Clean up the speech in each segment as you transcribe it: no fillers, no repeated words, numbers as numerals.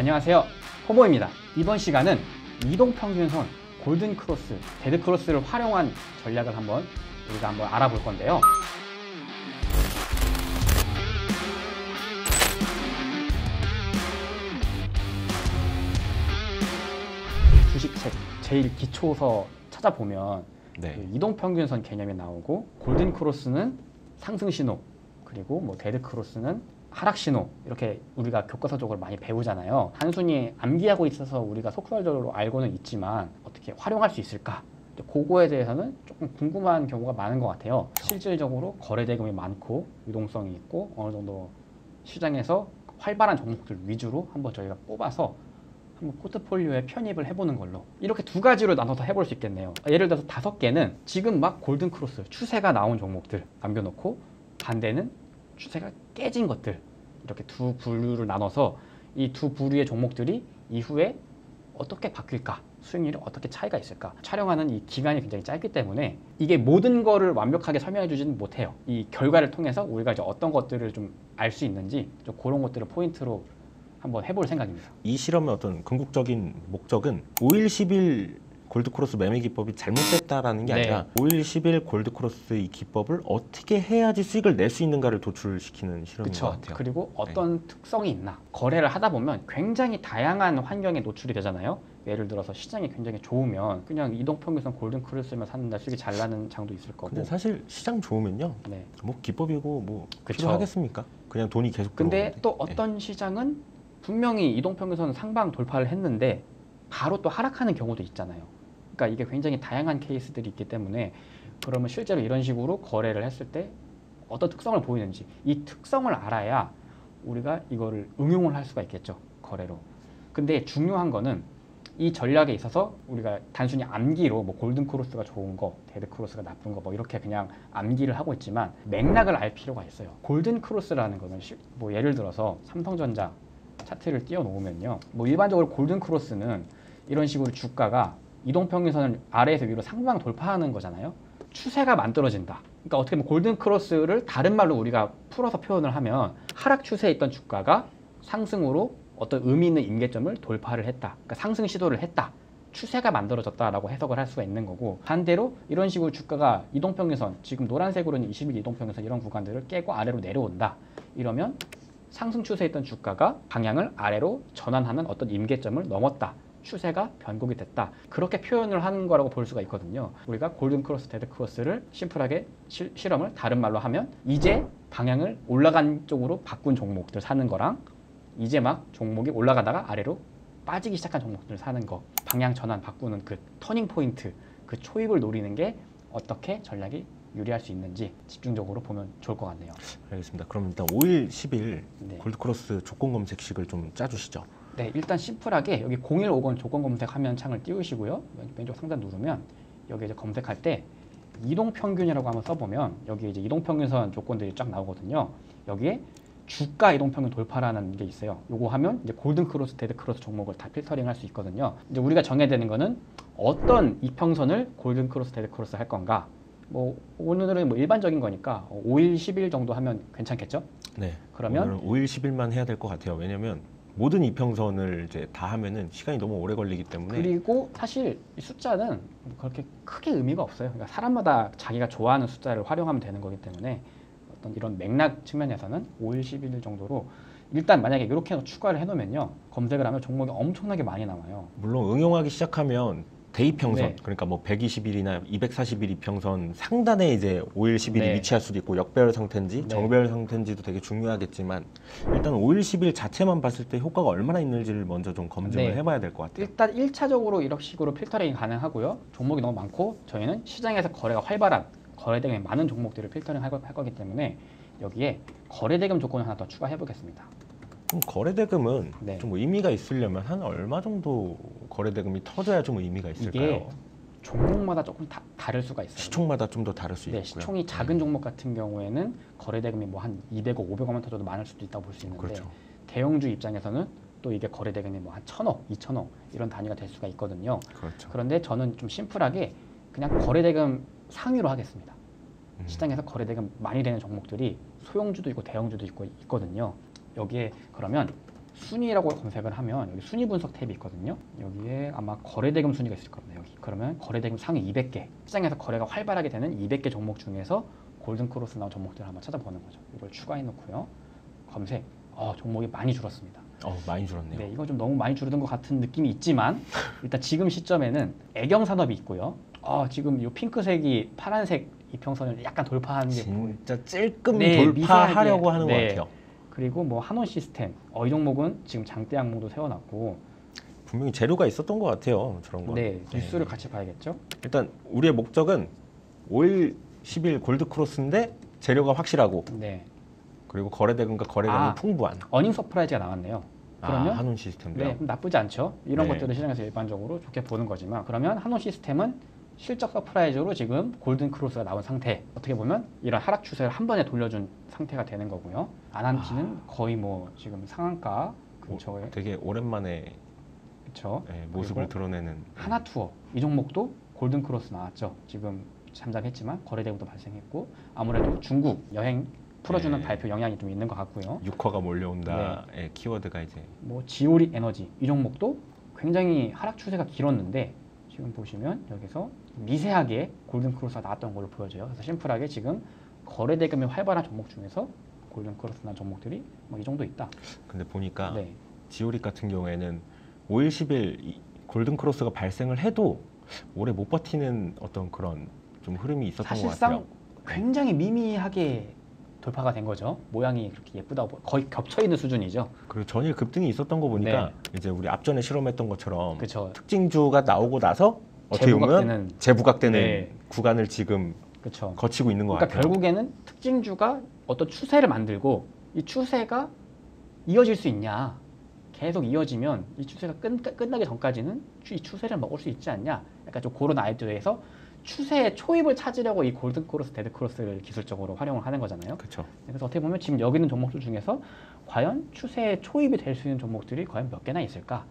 안녕하세요, 호보입니다. 이번 시간은 이동평균선, 골든크로스, 데드크로스를 활용한 전략을 우리가 한번 알아볼 건데요. 주식책 제일 기초서 찾아보면 이동평균선 개념이 나오고, 골든크로스는 상승신호, 그리고 뭐 데드크로스는 하락신호, 이렇게 우리가 교과서적으로 많이 배우잖아요. 단순히 암기하고 있어서 우리가 속설적으로 알고는 있지만 어떻게 활용할 수 있을까? 그거에 대해서는 조금 궁금한 경우가 많은 것 같아요. 실질적으로 거래대금이 많고 유동성이 있고 어느 정도 시장에서 활발한 종목들 위주로 한번 저희가 뽑아서 한번 포트폴리오에 편입을 해보는 걸로, 이렇게 두 가지로 나눠서 해볼 수 있겠네요. 예를 들어서 5개는 지금 막 골든크로스 추세가 나온 종목들 남겨놓고, 반대는 추세가 깨진 것들, 이렇게 두 부류를 나눠서 이 두 부류의 종목들이 이후에 어떻게 바뀔까, 수익률이 어떻게 차이가 있을까. 촬영하는 이 기간이 굉장히 짧기 때문에 이게 모든 거를 완벽하게 설명해 주지는 못해요. 이 결과를 통해서 우리가 이제 어떤 것들을 좀 알 수 있는지, 좀 그런 것들을 포인트로 한번 해볼 생각입니다. 이 실험의 어떤 궁극적인 목적은 5일 10일 골드크로스 매매 기법이 잘못됐다라는 게 아니라 5일 10일 골드크로스 이 기법을 어떻게 해야지 수익을 낼 수 있는가를 도출시키는 실험인 것 같아요. 그리고 어떤 특성이 있나. 거래를 하다 보면 굉장히 다양한 환경에 노출이 되잖아요. 예를 들어서 시장이 굉장히 좋으면 그냥 이동평균선 골든크로스만 샀는데 수익이 잘 나는 장도 있을 거고. 근데 사실 시장 좋으면요, 뭐 기법이고 뭐 필요하겠습니까? 그냥 돈이 계속 들어오는데. 근데 또 어떤 시장은 분명히 이동평균선 상방 돌파를 했는데 바로 또 하락하는 경우도 있잖아요. 그러니까 이게 굉장히 다양한 케이스들이 있기 때문에, 그러면 실제로 이런 식으로 거래를 했을 때 어떤 특성을 보이는지, 이 특성을 알아야 우리가 이거를 응용을 할 수가 있겠죠, 거래로. 근데 중요한 거는 이 전략에 있어서 우리가 단순히 암기로 뭐 골든크로스가 좋은 거, 데드크로스가 나쁜 거, 뭐 이렇게 그냥 암기를 하고 있지만 맥락을 알 필요가 있어요. 골든크로스라는 거는 뭐 예를 들어서 삼성전자 차트를 띄워 놓으면요, 뭐 일반적으로 골든크로스는 이런 식으로 주가가 이동평균선을 아래에서 위로 상방 돌파하는 거잖아요. 추세가 만들어진다. 그러니까 어떻게 보면 골든크로스를 다른 말로 우리가 풀어서 표현을 하면, 하락 추세에 있던 주가가 상승으로 어떤 의미 있는 임계점을 돌파를 했다. 그러니까 상승 시도를 했다. 추세가 만들어졌다라고 해석을 할 수가 있는 거고, 반대로 이런 식으로 주가가 이동평균선, 지금 노란색으로는 20일 이동평균선 이런 구간들을 깨고 아래로 내려온다. 이러면 상승 추세에 있던 주가가 방향을 아래로 전환하는 어떤 임계점을 넘었다. 추세가 변곡이 됐다. 그렇게 표현을 하는 거라고 볼 수가 있거든요. 우리가 골든크로스, 데드크로스를 심플하게 실험을 다른 말로 하면, 이제 방향을 올라간 쪽으로 바꾼 종목들 사는 거랑, 이제 막 종목이 올라가다가 아래로 빠지기 시작한 종목들 사는 거, 방향 전환 바꾸는 그 터닝 포인트, 그 초입을 노리는 게 어떻게 전략이 유리할 수 있는지 집중적으로 보면 좋을 것 같네요. 알겠습니다. 그럼 일단 5일 10일 골드크로스 조건 검색식을 좀 짜주시죠. 네, 일단 심플하게 여기 0150 조건 검색 화면 창을 띄우시고요. 왼쪽 상단 누르면 여기 이제 검색할 때 이동평균이라고 한번 써보면 여기 이제 이동평균선 조건들이 쫙 나오거든요. 여기에 주가 이동평균 돌파라는 게 있어요. 요거 하면 이제 골든크로스, 데드크로스 종목을 다 필터링 할 수 있거든요. 이제 우리가 정해야 되는 거는 어떤 이평선을 골든크로스, 데드크로스 할 건가. 뭐 오늘은 뭐 일반적인 거니까 5일, 10일 정도 하면 괜찮겠죠? 네. 그러면 오늘은 5일, 10일만 해야 될 것 같아요. 왜냐면 모든 이평선을 이제 다 하면은 시간이 너무 오래 걸리기 때문에. 그리고 사실 이 숫자는 그렇게 크게 의미가 없어요. 그러니까 사람마다 자기가 좋아하는 숫자를 활용하면 되는 거기 때문에 어떤 이런 맥락 측면에서는 5일, 10일 정도로, 일단 만약에 이렇게 해서 추가를 해놓으면요, 검색을 하면 종목이 엄청나게 많이 나와요. 물론 응용하기 시작하면 대이평선, 그러니까 뭐 120일이나 240일 이평선 상단에 이제 5일, 10일이 위치할 수도 있고, 역배열 상태인지 정배열 상태인지도 되게 중요하겠지만, 일단 5일, 10일 자체만 봤을 때 효과가 얼마나 있는지를 먼저 좀 검증을 해봐야 될 것 같아요. 일단 1차적으로 이런 식으로 필터링이 가능하고요. 종목이 너무 많고 저희는 시장에서 거래가 활발한, 거래대금이 많은 종목들을 필터링 할 거기 때문에 여기에 거래대금 조건을 하나 더 추가해 보겠습니다. 그럼 거래대금은 좀 의미가 있으려면 한 얼마 정도 거래대금이 터져야 좀 의미가 있을까요? 이게 종목마다 조금 다를 수가 있어요. 시총마다 좀 더 다를 수 있고요. 시총이 작은 종목 같은 경우에는 거래대금이 뭐 한 200억, 500억만 터져도 많을 수도 있다고 볼 수 있는데, 대형주 입장에서는 또 이게 거래대금이 뭐 한 1000억, 2000억 이런 단위가 될 수가 있거든요. 그런데 저는 좀 심플하게 그냥 거래대금 상위로 하겠습니다. 시장에서 거래대금 많이 되는 종목들이 소형주도 있고 대형주도 있거든요. 여기에 그러면 순위라고 검색을 하면 여기 순위 분석 탭이 있거든요. 여기에 아마 거래대금 순위가 있을 겁니다. 여기. 그러면 거래대금 상위 200개, 시장에서 거래가 활발하게 되는 200개 종목 중에서 골든크로스 나온 종목들을 한번 찾아보는 거죠. 이걸 추가해 놓고요. 검색. 종목이 많이 줄었습니다. 많이 줄었네요. 네, 이건 좀 너무 많이 줄어든 것 같은 느낌이 있지만 일단 지금 시점에는 애경산업이 있고요. 지금 이 핑크색이 파란색 이평선을 약간 돌파하는 게 진짜 찔끔 네, 돌파하려고 미세하게, 하는 것 같아요. 그리고 뭐 한원 시스템, 이 종목은 지금 장대 항목도 세워놨고 분명히 재료가 있었던 것 같아요. 저런 거. 네, 뉴스를 같이 봐야겠죠. 일단 우리의 목적은 5일 10일 골드크로스인데 재료가 확실하고 네, 그리고 거래대금과 거래량이 풍부한 어닝 서프라이즈가 나왔네요. 그러면 한운 시스템도요. 네, 그럼 나쁘지 않죠. 이런 네. 것들을 시장에서 일반적으로 좋게 보는 거지만 그러면 한원 시스템은 실적 서프라이즈로 지금 골든크로스가 나온 상태. 어떻게 보면 이런 하락 추세를 한 번에 돌려준 상태가 되는 거고요. 아난티는 거의 뭐 지금 상한가 근처에 되게 오랜만에 그렇죠. 모습을 드러내는 하나투어 이 종목도 골든크로스 나왔죠. 지금 잠잠했지만 거래대금도 발생했고 아무래도 중국 여행 풀어주는 네. 발표 영향이 좀 있는 것 같고요. 육화가 몰려온다의 키워드가 이제 뭐 지오리 에너지 이 종목도 굉장히 하락 추세가 길었는데 지금 보시면 여기서 미세하게 골든크로스가 나왔던 걸로 보여져요. 그래서 심플하게 지금 거래대금이 활발한 종목 중에서 골든크로스나 종목들이 뭐 이 정도 있다. 근데 보니까 네. 지오릭 같은 경우에는 5일 10일 골든크로스가 발생을 해도 오래 못 버티는 어떤 그런 좀 흐름이 있었던 것 사실상 같아요. 굉장히 미미하게 돌파가 된 거죠. 모양이 그렇게 예쁘다고 거의 겹쳐 있는 수준이죠. 그리고 전일 급등이 있었던 거 보니까 네. 이제 우리 앞전에 실험했던 것처럼 그렇죠. 특징주가 나오고 나서 어떻게 보면 재부각되는 네. 구간을 지금 그렇죠. 거치고 있는 것 그러니까 같아요. 결국에는 특징주가 어떤 추세를 만들고 이 추세가 이어질 수 있냐. 계속 이어지면 이 추세가 끝나기 전까지는 이 추세를 먹을 수 있지 않냐. 약간 좀 그런 아이디어에서 추세의 초입을 찾으려고 이 골든크로스, 데드크로스를 기술적으로 활용을 하는 거잖아요. 그렇죠. 그래서 어떻게 보면 지금 여기 있는 종목들 중에서 과연 추세의 초입이 될 수 있는 종목들이 과연 몇 개나 있을까?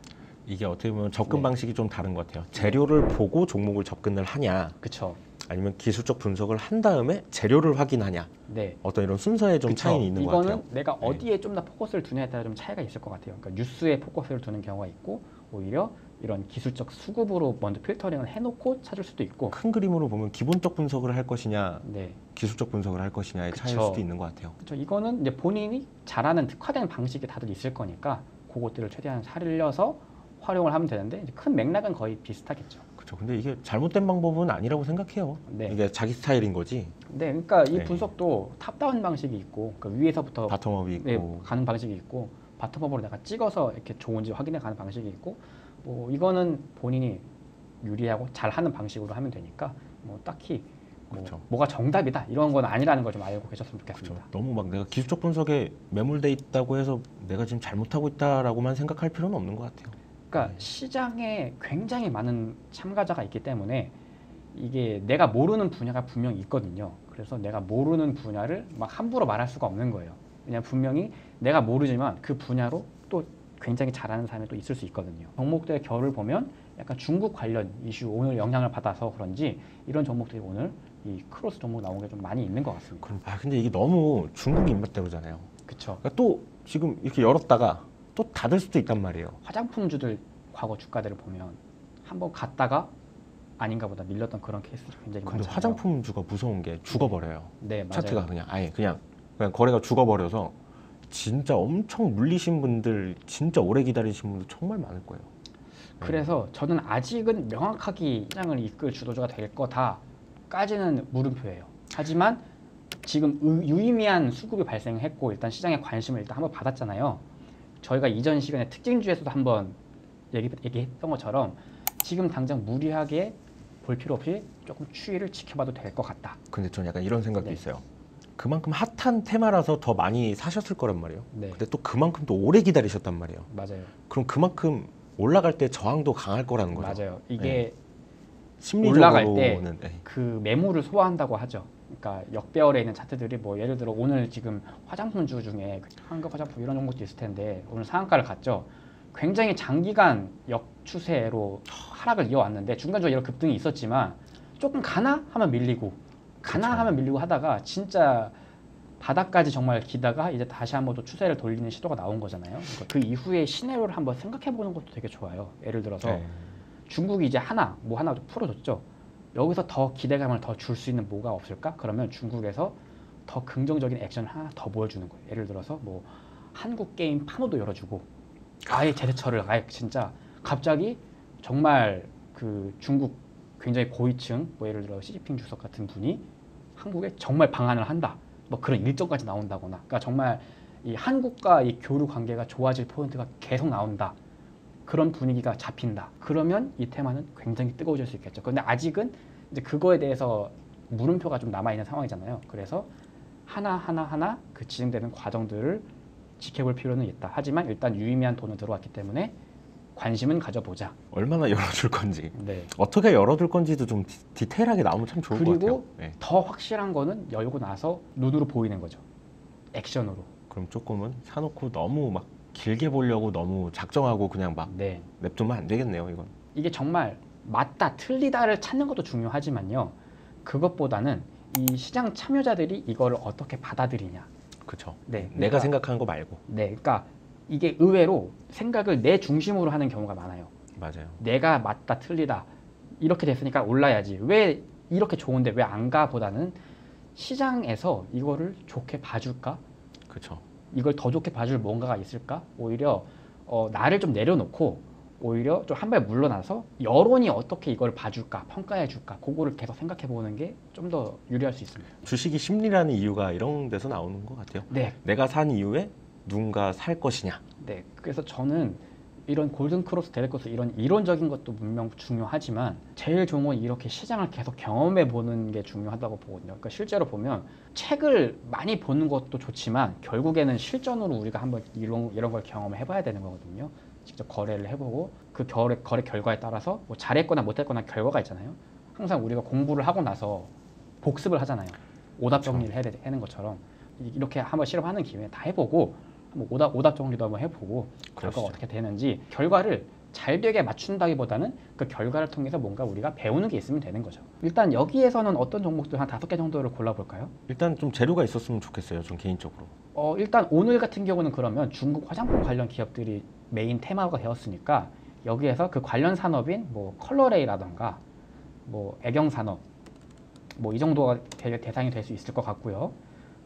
이게 어떻게 보면 접근 네. 방식이 좀 다른 것 같아요. 재료를 보고 종목을 접근을 하냐, 그렇죠. 아니면 기술적 분석을 한 다음에 재료를 확인하냐. 네. 어떤 이런 순서에 좀 그쵸. 차이는 있는 것 이거는 같아요. 내가 네. 어디에 좀 더 포커스를 두냐에 따라 좀 차이가 있을 것 같아요. 그러니까 뉴스에 포커스를 두는 경우가 있고 오히려 이런 기술적 수급으로 먼저 필터링을 해놓고 찾을 수도 있고. 큰 그림으로 보면 기본적 분석을 할 것이냐, 네. 기술적 분석을 할 것이냐의 그쵸. 차이일 수도 있는 것 같아요. 그렇죠. 이거는 이제 본인이 잘하는 특화된 방식이 다들 있을 거니까 그것들을 최대한 살려서 활용을 하면 되는데 이제 큰 맥락은 거의 비슷하겠죠. 그렇죠. 근데 이게 잘못된 방법은 아니라고 생각해요. 네. 이게 자기 스타일인 거지. 네, 그러니까 이 네. 분석도 탑다운 방식이 있고 그러니까 위에서부터 바텀업이 있고. 네, 가는 방식이 있고 바텀업으로 내가 찍어서 이렇게 좋은지 확인해 가는 방식이 있고 뭐 이거는 본인이 유리하고 잘하는 방식으로 하면 되니까 뭐 딱히 그렇죠. 뭐가 정답이다 이런 건 아니라는 걸 좀 알고 계셨으면 좋겠습니다. 그렇죠. 너무 막 내가 기술적 분석에 매몰돼 있다고 해서 내가 지금 잘못하고 있다라고만 생각할 필요는 없는 것 같아요. 그러니까 시장에 굉장히 많은 참가자가 있기 때문에 이게 내가 모르는 분야가 분명히 있거든요. 그래서 내가 모르는 분야를 막 함부로 말할 수가 없는 거예요. 왜냐하면 분명히 내가 모르지만 그 분야로 또 굉장히 잘하는 사람이 또 있을 수 있거든요. 종목들의 결을 보면 약간 중국 관련 이슈 오늘 영향을 받아서 그런지 이런 종목들이 오늘 이 크로스 종목 나온 게 좀 많이 있는 것 같습니다. 근데 이게 너무 중국 입맛대로잖아요. 그렇죠. 그러니까 또 지금 이렇게 열었다가 또 닫을 수도 있단 말이에요. 화장품주들 과거 주가들을 보면 한번 갔다가 아닌가 보다 밀렸던 그런 케이스들이 굉장히 근데 많잖아요. 화장품주가 무서운 게 죽어버려요. 네, 맞아요. 차트가 그냥 아예 그냥 거래가 죽어버려서 진짜 엄청 물리신 분들, 진짜 오래 기다리신 분들 정말 많을 거예요. 그래서 저는 아직은 명확하게 시장을 이끌 주도주가 될 거다까지는 물음표예요. 하지만 지금 유의미한 수급이 발생했고 일단 시장에 관심을 일단 한번 받았잖아요. 저희가 이전 시간에 특징주에서도 한번 얘기했던 것처럼 지금 당장 무리하게 볼 필요 없이 조금 추이를 지켜봐도 될 것 같다. 근데 전 약간 이런 생각도 네. 있어요. 그만큼 핫한 테마라서 더 많이 사셨을 거란 말이에요. 네, 근데 또 그만큼 또 오래 기다리셨단 말이에요. 맞아요. 그럼 그만큼 올라갈 때 저항도 강할 거라는 거죠. 맞아요. 이게 심리적으로는 올라갈 때 네. 그 매물을 소화한다고 하죠. 그러니까 역배열에 있는 차트들이 뭐 예를 들어 오늘 지금 화장품주 중에 한국 화장품 이런 종목도 있을 텐데 오늘 상한가를 갔죠. 굉장히 장기간 역추세로 하락을 이어왔는데 중간중간 이런 급등이 있었지만 조금 가나 하면 밀리고 가나 그쵸. 하면 밀리고 하다가 진짜 바닥까지 정말 기다가 이제 다시 한번 또 추세를 돌리는 시도가 나온 거잖아요. 그러니까 그 이후의 시나리오를 한번 생각해 보는 것도 되게 좋아요. 예를 들어서 네. 중국이 이제 하나 좀 풀어줬죠. 여기서 더 기대감을 더 줄 수 있는 뭐가 없을까? 그러면 중국에서 더 긍정적인 액션을 하나 더 보여주는 거예요. 예를 들어서 뭐 한국 게임 판호도 열어주고 아예 제대처를 아예 진짜 갑자기 정말 그 중국 굉장히 고위층 뭐 예를 들어 시진핑 주석 같은 분이 한국에 정말 방한을 한다. 뭐 그런 일정까지 나온다거나. 그러니까 정말 이 한국과 이 교류 관계가 좋아질 포인트가 계속 나온다. 그런 분위기가 잡힌다. 그러면 이 테마는 굉장히 뜨거워질 수 있겠죠. 그런데 아직은 이제 그거에 대해서 물음표가 좀 남아 있는 상황이잖아요. 그래서 하나 그 진행되는 과정들을 지켜볼 필요는 있다. 하지만 일단 유의미한 돈은 들어왔기 때문에 관심은 가져보자. 얼마나 열어줄 건지, 네. 어떻게 열어둘 건지도 좀 디테일하게 나오면 참 좋을 것 같아요. 그리고 네. 더 확실한 거는 열고 나서 눈으로 보이는 거죠. 액션으로. 그럼 조금은 사놓고 너무 막 길게 보려고 너무 작정하고 그냥 막 네. 냅두면 안 되겠네요, 이건. 이게 정말 맞다, 틀리다를 찾는 것도 중요하지만요. 그것보다는 이 시장 참여자들이 이거를 어떻게 받아들이냐. 그렇죠. 네. 내가 그러니까, 생각하는 거 말고. 네. 그러니까 이게 의외로 생각을 내 중심으로 하는 경우가 많아요. 맞아요. 내가 맞다, 틀리다. 이렇게 됐으니까 올라야지. 왜 이렇게 좋은데 왜 안 가? 보다는 시장에서 이거를 좋게 봐줄까? 그렇죠. 이걸 더 좋게 봐줄 뭔가가 있을까? 오히려 나를 좀 내려놓고 오히려 좀 한 발 물러나서 여론이 어떻게 이걸 봐줄까, 평가해줄까, 그거를 계속 생각해보는 게 좀 더 유리할 수 있습니다. 주식이 심리라는 이유가 이런 데서 나오는 것 같아요. 네, 내가 산 이후에 누군가 살 것이냐. 네. 그래서 저는 이런 골든크로스, 데드크로스 이런 이론적인 것도 분명 중요하지만 제일 좋은 건 이렇게 시장을 계속 경험해보는 게 중요하다고 보거든요. 그러니까 실제로 보면 책을 많이 보는 것도 좋지만 결국에는 실전으로 우리가 한번 이런 걸 경험해봐야 되는 거거든요. 직접 거래를 해보고 그 거래 결과에 따라서 뭐 잘했거나 못했거나 결과가 있잖아요. 항상 우리가 공부를 하고 나서 복습을 하잖아요. 오답 정리를 해야 되는 것처럼 이렇게 한번 실험하는 김에 다 해보고 한번 오답 정리도 한번 해보고 결과가 어떻게 되는지 결과를 잘 되게 맞춘다기보다는 그 결과를 통해서 뭔가 우리가 배우는 게 있으면 되는 거죠. 일단 여기에서는 어떤 종목들 한 5개 정도를 골라볼까요? 일단 좀 재료가 있었으면 좋겠어요. 전 개인적으로. 일단 오늘 같은 경우는 그러면 중국 화장품 관련 기업들이 메인 테마가 되었으니까 여기에서 그 관련 산업인 뭐 컬러레이라던가 뭐 애경산업 뭐 이 정도가 대상이 될 수 있을 것 같고요.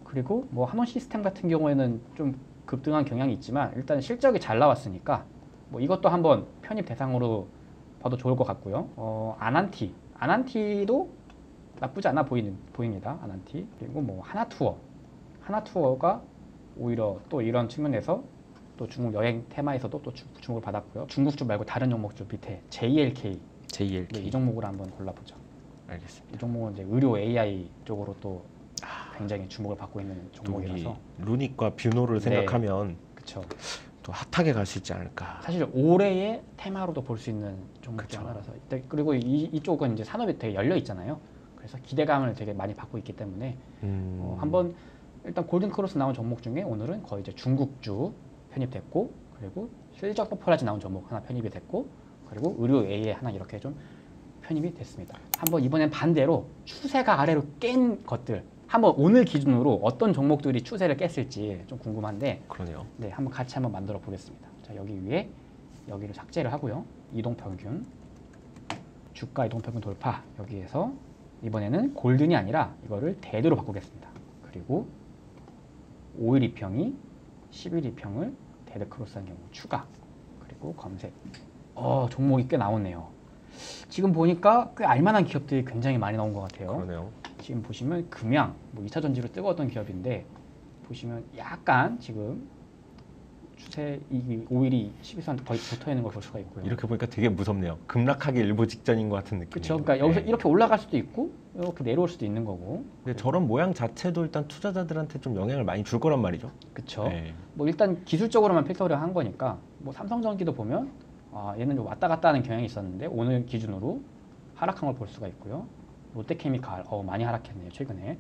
그리고 뭐 한원 시스템 같은 경우에는 좀 급등한 경향이 있지만 일단 실적이 잘 나왔으니까 뭐 이것도 한번 편입 대상으로 봐도 좋을 것 같고요. 아난티도 나쁘지 않아 보입니다. 아난티. 그리고 뭐 하나투어가 오히려 또 이런 측면에서 또 중국 여행 테마에서도 또 주목을 받았고요. 중국주 말고 다른 종목주 밑에 JLK. 네, 이 종목을 한번 골라보죠. 알겠습니다. 이 종목은 이제 의료 AI 쪽으로 또 굉장히 주목을 받고 있는 종목이라서. 루닉과 뷰노를 생각하면 그렇죠. 또 핫하게 갈 수 있지 않을까. 사실 올해의 테마로도 볼 수 있는 종목 중 그쵸. 하나라서. 그리고 이쪽은 이제 산업이 되게 열려 있잖아요. 그래서 기대감을 되게 많이 받고 있기 때문에 한번 일단 골든크로스 나온 종목 중에 오늘은 거의 이제 중국주 편입됐고 그리고 실적 퍼포먼스 나온 종목 하나 편입이 됐고 그리고 의료 AI 하나 이렇게 좀 편입이 됐습니다. 한번 이번엔 반대로 추세가 아래로 깬 것들 한번 오늘 기준으로 어떤 종목들이 추세를 깼을지 좀 궁금한데 그러네요. 네, 한번 만들어 보겠습니다. 자, 여기 위에 여기를 삭제를 하고요. 이동평균 주가 이동평균 돌파 여기에서 이번에는 골든이 아니라 이거를 데드로 바꾸겠습니다. 그리고 5일 이평이 10일 이평을 데드 크로스한 경우 추가 그리고 검색 종목이 꽤 나오네요. 지금 보니까 꽤 알만한 기업들이 굉장히 많이 나온 것 같아요. 그러네요. 지금 보시면 금양, 뭐 2차 전지로 뜨거웠던 기업인데 보시면 약간 지금 추세 이 5일이 12선 거의 붙어 있는 걸 볼 수가 있고요. 이렇게 보니까 되게 무섭네요. 급락하기 일보 직전인 것 같은 느낌. 그렇죠. 그러니까 여기서 이렇게 올라갈 수도 있고 이렇게 내려올 수도 있는 거고. 근데 저런 모양 자체도 일단 투자자들한테 좀 영향을 많이 줄 거란 말이죠. 그렇죠. 네. 뭐 일단 기술적으로만 필터를 한 거니까 뭐 삼성전기도 보면 얘는 좀 왔다 갔다 하는 경향이 있었는데 오늘 기준으로 하락한 걸 볼 수가 있고요. 롯데케미칼 많이 하락했네요 최근에.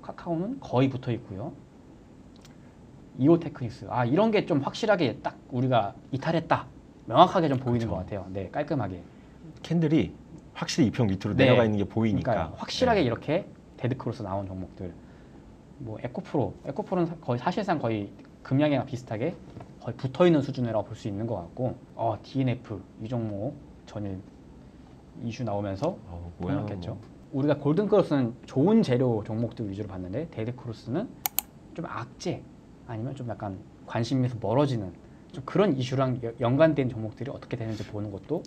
카카오는 거의 붙어 있고요. 이오테크닉스 이런 게 좀 확실하게 딱 우리가 이탈했다 명확하게 좀 보이는 그쵸. 것 같아요. 네, 깔끔하게. 캔들이 확실히 이평 밑으로 네. 내려가 있는 게 보이니까. 그러니까 확실하게 네. 이렇게 데드크로스 나온 종목들. 뭐 에코프로는 거의 사실상 거의 금양이랑 비슷하게 거의 붙어 있는 수준이라고 볼 수 있는 것 같고, DNF 이 종목 전일 이슈 나오면서 뭐야? 폭락했죠. 우리가 골든크로스는 좋은 재료 종목들 위주로 봤는데 데드크로스는 좀 악재 아니면 좀 약간 관심에서 멀어지는 좀 그런 이슈랑 연관된 종목들이 어떻게 되는지 보는 것도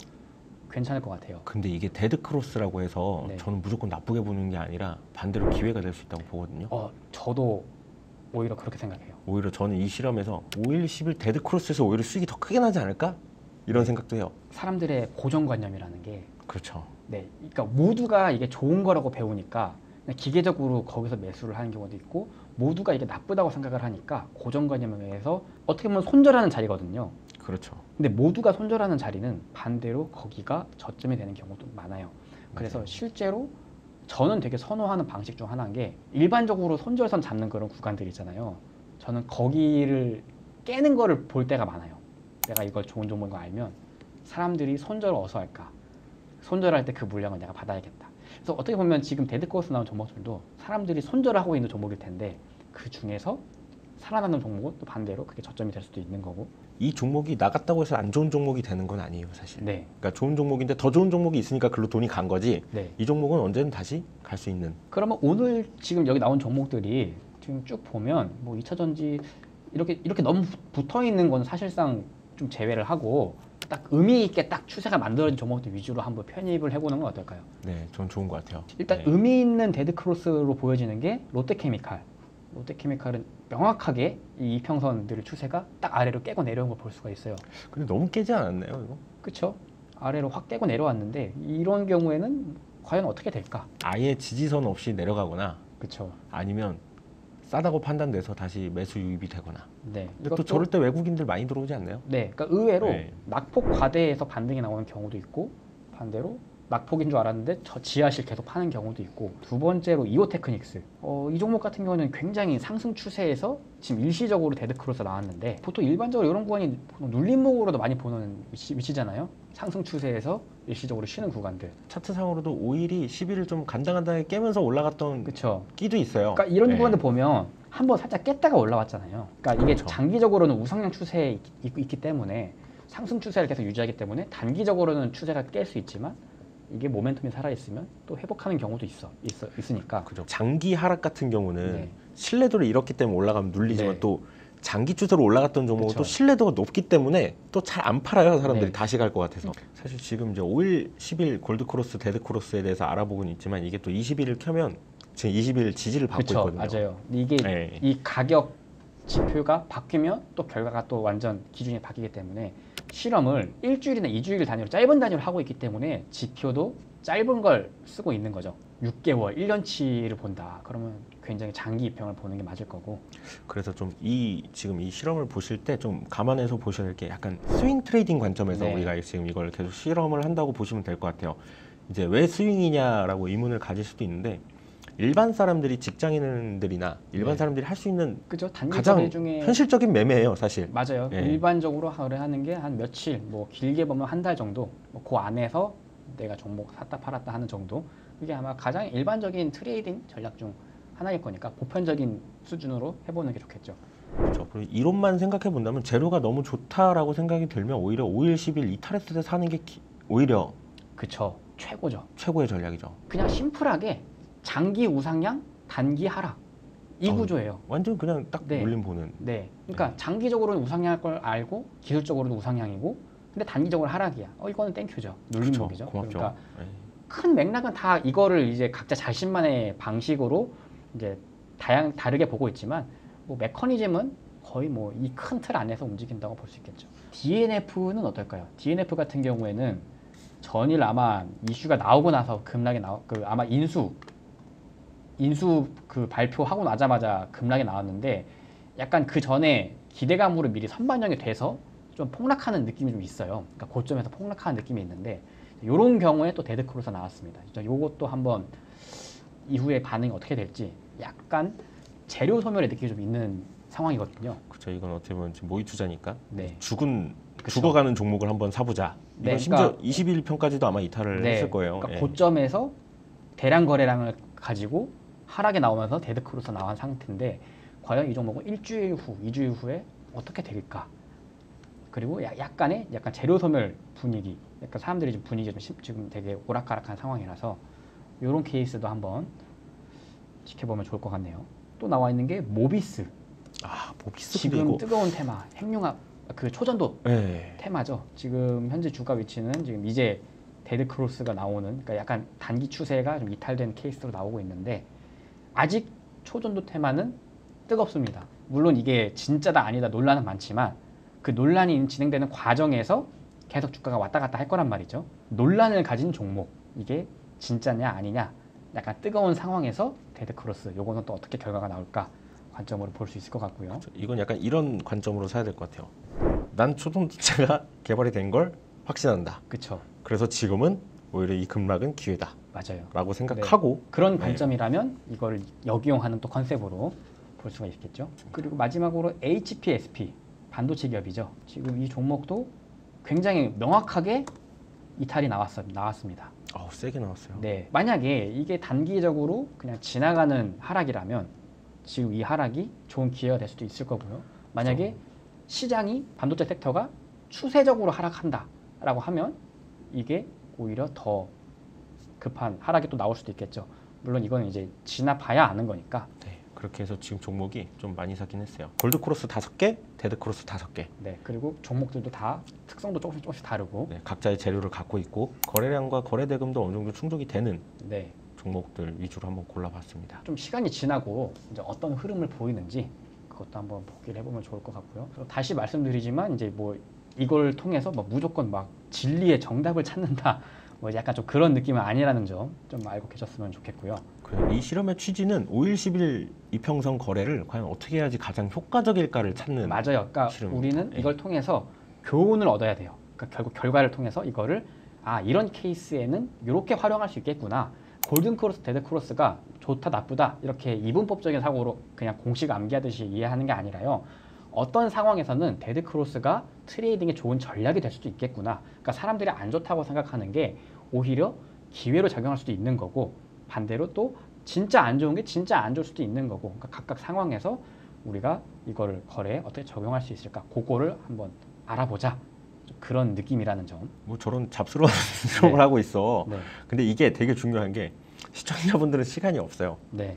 괜찮을 것 같아요. 근데 이게 데드크로스라고 해서 네. 저는 무조건 나쁘게 보는 게 아니라 반대로 기회가 될 수 있다고 보거든요. 저도 오히려 그렇게 생각해요. 오히려 저는 이 실험에서 5일 10일 데드크로스에서 오히려 수익이 더 크게 나지 않을까? 이런 생각도 해요. 사람들의 고정관념이라는 게, 그렇죠. 네, 그러니까 모두가 이게 좋은 거라고 배우니까 그냥 기계적으로 거기서 매수를 하는 경우도 있고, 모두가 이게 나쁘다고 생각을 하니까 고정관념에 의해서 어떻게 보면 손절하는 자리거든요. 그렇죠. 근데 모두가 손절하는 자리는 반대로 거기가 저점이 되는 경우도 많아요. 그래서 맞아요. 실제로 저는 되게 선호하는 방식 중 하나인 게, 일반적으로 손절선 잡는 그런 구간들 있잖아요. 저는 거기를 깨는 거를 볼 때가 많아요. 내가 이걸 좋은 종목인 거 알면 사람들이 손절을 어디서 할까? 손절할 때 그 물량을 내가 받아야겠다. 그래서 어떻게 보면 지금 데드코어스 나온 종목들도 사람들이 손절을 하고 있는 종목일 텐데, 그 중에서 살아나는 종목은 또 반대로 그게 저점이 될 수도 있는 거고. 이 종목이 나갔다고 해서 안 좋은 종목이 되는 건 아니에요, 사실. 네, 그러니까 좋은 종목인데 더 좋은 종목이 있으니까 글로 돈이 간 거지. 네. 이 종목은 언제든 다시 갈 수 있는. 그러면 오늘 지금 여기 나온 종목들이 지금 쭉 보면 뭐 2차전지 이렇게 너무 붙어 있는 건 사실상 좀 제외를 하고, 딱 의미 있게 딱 추세가 만들어진 종목들 위주로 한번 편입을 해보는 건 어떨까요? 네, 전 좋은 것 같아요. 일단 네. 의미 있는 데드크로스로 보여지는 게 롯데케미칼. 롯데케미칼은 명확하게 이 이평선들의 추세가 딱 아래로 깨고 내려온 걸 볼 수가 있어요. 근데 너무 깨지 않았나요, 이거? 그렇죠? 아래로 확 깨고 내려왔는데, 이런 경우에는 과연 어떻게 될까? 아예 지지선 없이 내려가거나 그렇죠. 아니면 싸다고 판단돼서 다시 매수 유입이 되거나. 네. 근데 또 저럴 때 외국인들 많이 들어오지 않나요? 네, 그러니까 의외로 네. 낙폭 과대해서 반등이 나오는 경우도 있고, 반대로 낙폭인 줄 알았는데 저 지하실 계속 파는 경우도 있고, 두 번째로 이오테크닉스. 이 종목 같은 경우는 굉장히 상승 추세에서 지금 일시적으로 데드크로스 나왔는데, 보통 일반적으로 이런 구간이 눌림목으로도 많이 보는 위치잖아요. 상승 추세에서 일시적으로 쉬는 구간들. 차트상으로도 5일이 10일을 좀 간당간당하게 깨면서 올라갔던 그렇죠. 끼도 있어요. 그러니까 이런 네. 구간들 보면 한번 살짝 깼다가 올라왔잖아요. 그러니까 이게 그렇죠. 장기적으로는 우상향 추세에 있기 때문에, 상승 추세를 계속 유지하기 때문에 단기적으로는 추세가 깰 수 있지만, 이게 모멘텀이 살아있으면 또 회복하는 경우도 있으니까. 그죠. 장기 하락 같은 경우는 네. 신뢰도를 잃었기 때문에 올라가면 눌리지만 네. 또 장기 추세로 올라갔던 종목은 그쵸. 또 신뢰도가 높기 때문에 또 잘 안 팔아요, 사람들이. 네. 다시 갈 것 같아서. 사실 지금 이제 5일, 10일 골드크로스, 데드크로스에 대해서 알아보고는 있지만, 이게 또 20일을 켜면 지금 20일 지지를 받고 그렇죠, 있거든요. 맞아요. 이게 네. 이 가격 지표가 바뀌면 또 결과가 또 완전 기준이 바뀌기 때문에, 실험을 일주일이나 2주일 단위로 짧은 단위로 하고 있기 때문에 지표도 짧은 걸 쓰고 있는 거죠. 6개월, 1년치를 본다. 그러면 굉장히 장기 입평을 보는 게 맞을 거고. 그래서 좀 지금 이 실험을 보실 때 좀 감안해서 보셔야 될 게, 약간 스윙 트레이딩 관점에서 네. 우리가 지금 이걸 계속 실험을 한다고 보시면 될 것 같아요. 이제 왜 스윙이냐라고 의문을 가질 수도 있는데, 일반 사람들이, 직장인들이나 일반 네. 사람들이 할 수 있는 그죠? 단기 가장 거래 중에 현실적인 매매예요, 사실. 맞아요. 예. 일반적으로 거래하는 게 한 며칠, 뭐 길게 보면 한 달 정도, 그 안에서 내가 종목 샀다 팔았다 하는 정도. 이게 아마 가장 일반적인 트레이딩 전략 중 하나일 거니까 보편적인 수준으로 해보는 게 좋겠죠. 그렇죠. 그리고 이론만 생각해 본다면 재료가 너무 좋다라고 생각이 들면 오히려 5일, 10일 이탈했을 때 사는 게 오히려 그쵸. 최고죠. 최고의 전략이죠. 그냥 심플하게 장기 우상향, 단기 하락. 이 구조예요. 완전 그냥 딱 네. 물림 보는. 네. 그러니까 장기적으로는 우상향할 걸 알고, 기술적으로도 우상향이고, 근데 단기적으로 하락이야. 이거는 땡큐죠. 눌림목이죠. 고맙죠. 그러니까 네. 큰 맥락은 다 이거를 이제 각자 자신만의 방식으로 이제 다르게 보고 있지만, 뭐 메커니즘은 거의 뭐 이 큰 틀 안에서 움직인다고 볼 수 있겠죠. DNF는 어떨까요? DNF 같은 경우에는 전일 아마 이슈가 나오고 나서 급락이 아마 인수 그 발표하고 나자마자 급락이 나왔는데, 약간 그 전에 기대감으로 미리 선반영이 돼서 좀 폭락하는 느낌이 좀 있어요. 그러니까 고점에서 폭락하는 느낌이 있는데, 이런 경우에 또 데드크로스 나왔습니다. 이것도 한번 이후에 반응이 어떻게 될지, 약간 재료 소멸의 느낌이 좀 있는 상황이거든요. 그렇죠. 이건 어떻게 보면 지금 모의 투자니까 네. 그쵸. 죽어가는 종목을 한번 사보자. 네, 이건 심지어 그러니까- 21편까지도 아마 이탈을 네. 했을 거예요. 그러니까 예. 고점에서 대량 거래량을 가지고 하락이 나오면서 데드크로스 나온 상태인데 과연 이 종목은 일주일 후, 2주일 후에 어떻게 될까? 그리고 약간 재료 소멸 분위기, 약간 사람들이 좀 분위기 지금 되게 오락가락한 상황이라서 이런 케이스도 한번 지켜보면 좋을 것 같네요. 또 나와 있는 게 모비스. 모비스 지금 이거 뜨거운 테마, 핵융합 그 초전도 네. 테마죠. 지금 현재 주가 위치는 지금 이제 데드크로스가 나오는, 그러니까 약간 단기 추세가 좀 이탈된 케이스로 나오고 있는데 아직 초전도 테마는 뜨겁습니다. 물론 이게 진짜다 아니다 논란은 많지만 그 논란이 진행되는 과정에서 계속 주가가 왔다 갔다 할 거란 말이죠. 논란을 가진 종목, 이게 진짜냐 아니냐, 약간 뜨거운 상황에서 데드크로스, 요거는 또 어떻게 결과가 나올까 관점으로 볼 수 있을 것 같고요. 이건 약간 이런 관점으로 사야 될 것 같아요. 난 초전도체가 개발이 된 걸 확신한다. 그렇죠. 그래서 지금은 오히려 이 급락은 기회다. 맞아요. 라고 생각하고 그런 관점이라면 이걸 역이용하는 또 컨셉으로 볼 수가 있겠죠. 그리고 마지막으로 HPSP, 반도체 기업이죠. 지금 이 종목도 굉장히 명확하게 이탈이 나왔습니다. 세게 나왔어요. 네, 만약에 이게 단기적으로 그냥 지나가는 하락이라면 지금 이 하락이 좋은 기회가 될 수도 있을 거고요. 만약에 시장이 반도체 섹터가 추세적으로 하락한다라고 하면 이게 오히려 더 급한 하락이 또 나올 수도 있겠죠. 물론 이건 이제 지나봐야 아는 거니까. 네, 그렇게 해서 지금 종목이 좀 많이 사긴 했어요. 골드크로스 5개, 데드크로스 5개. 네, 그리고 종목들도 다 특성도 조금씩 다르고. 네, 각자의 재료를 갖고 있고 거래량과 거래 대금도 어느 정도 충족이 되는 네, 종목들 위주로 한번 골라봤습니다. 좀 시간이 지나고 이제 어떤 흐름을 보이는지 그것도 한번 보기를 해보면 좋을 것 같고요. 그리고 다시 말씀드리지만 이제 뭐 이걸 통해서 뭐 무조건 막 진리의 정답을 찾는다, 뭐 약간 좀 그런 느낌은 아니라는 점 좀 알고 계셨으면 좋겠고요. 이 실험의 취지는 5일, 10일 이평선 거래를 과연 어떻게 해야지 가장 효과적일까를 찾는. 맞아요. 그러니까 실험입니다. 우리는 이걸 통해서 교훈을 얻어야 돼요. 그러니까 결국 결과를 통해서 이거를 이런 케이스에는 이렇게 활용할 수 있겠구나. 골든크로스, 데드크로스가 좋다 나쁘다 이렇게 이분법적인 사고로 그냥 공식 암기하듯이 이해하는 게 아니라요. 어떤 상황에서는 데드크로스가 트레이딩에 좋은 전략이 될 수도 있겠구나. 그러니까 사람들이 안 좋다고 생각하는 게 오히려 기회로 작용할 수도 있는 거고, 반대로 또 진짜 안 좋은 게 진짜 안 좋을 수도 있는 거고, 그러니까 각각 상황에서 우리가 이거를 거래에 어떻게 적용할 수 있을까, 그거를 한번 알아보자. 그런 느낌이라는 점. 뭐 저런 잡스러운 실험을 하고 있어. 네. 근데 이게 되게 중요한 게 시청자분들은 시간이 없어요. 네.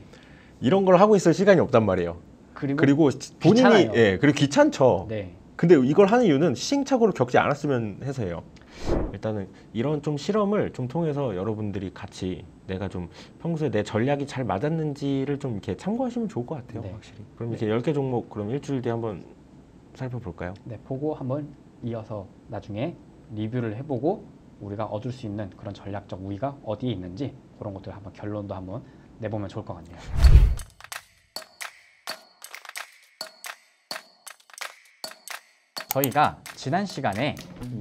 이런 걸 하고 있을 시간이 없단 말이에요. 귀찮아요. 그리고 본인이 그리고 귀찮죠. 네. 근데 이걸 하는 이유는 시행착오를 겪지 않았으면 해서예요. 일단은 이런 좀 실험을 좀 통해서 여러분들이 같이 내가 좀 평소에 내 전략이 잘 맞았는지를 좀 이렇게 참고하시면 좋을 것 같아요. 네. 확실히. 그럼 이제 10개 종목 그럼 일주일 뒤에 한번 살펴볼까요? 네, 보고 한번 이어서 나중에 리뷰를 해보고 우리가 얻을 수 있는 그런 전략적 우위가 어디에 있는지 그런 것들 한번 결론도 한번 내보면 좋을 것 같네요. 저희가 지난 시간에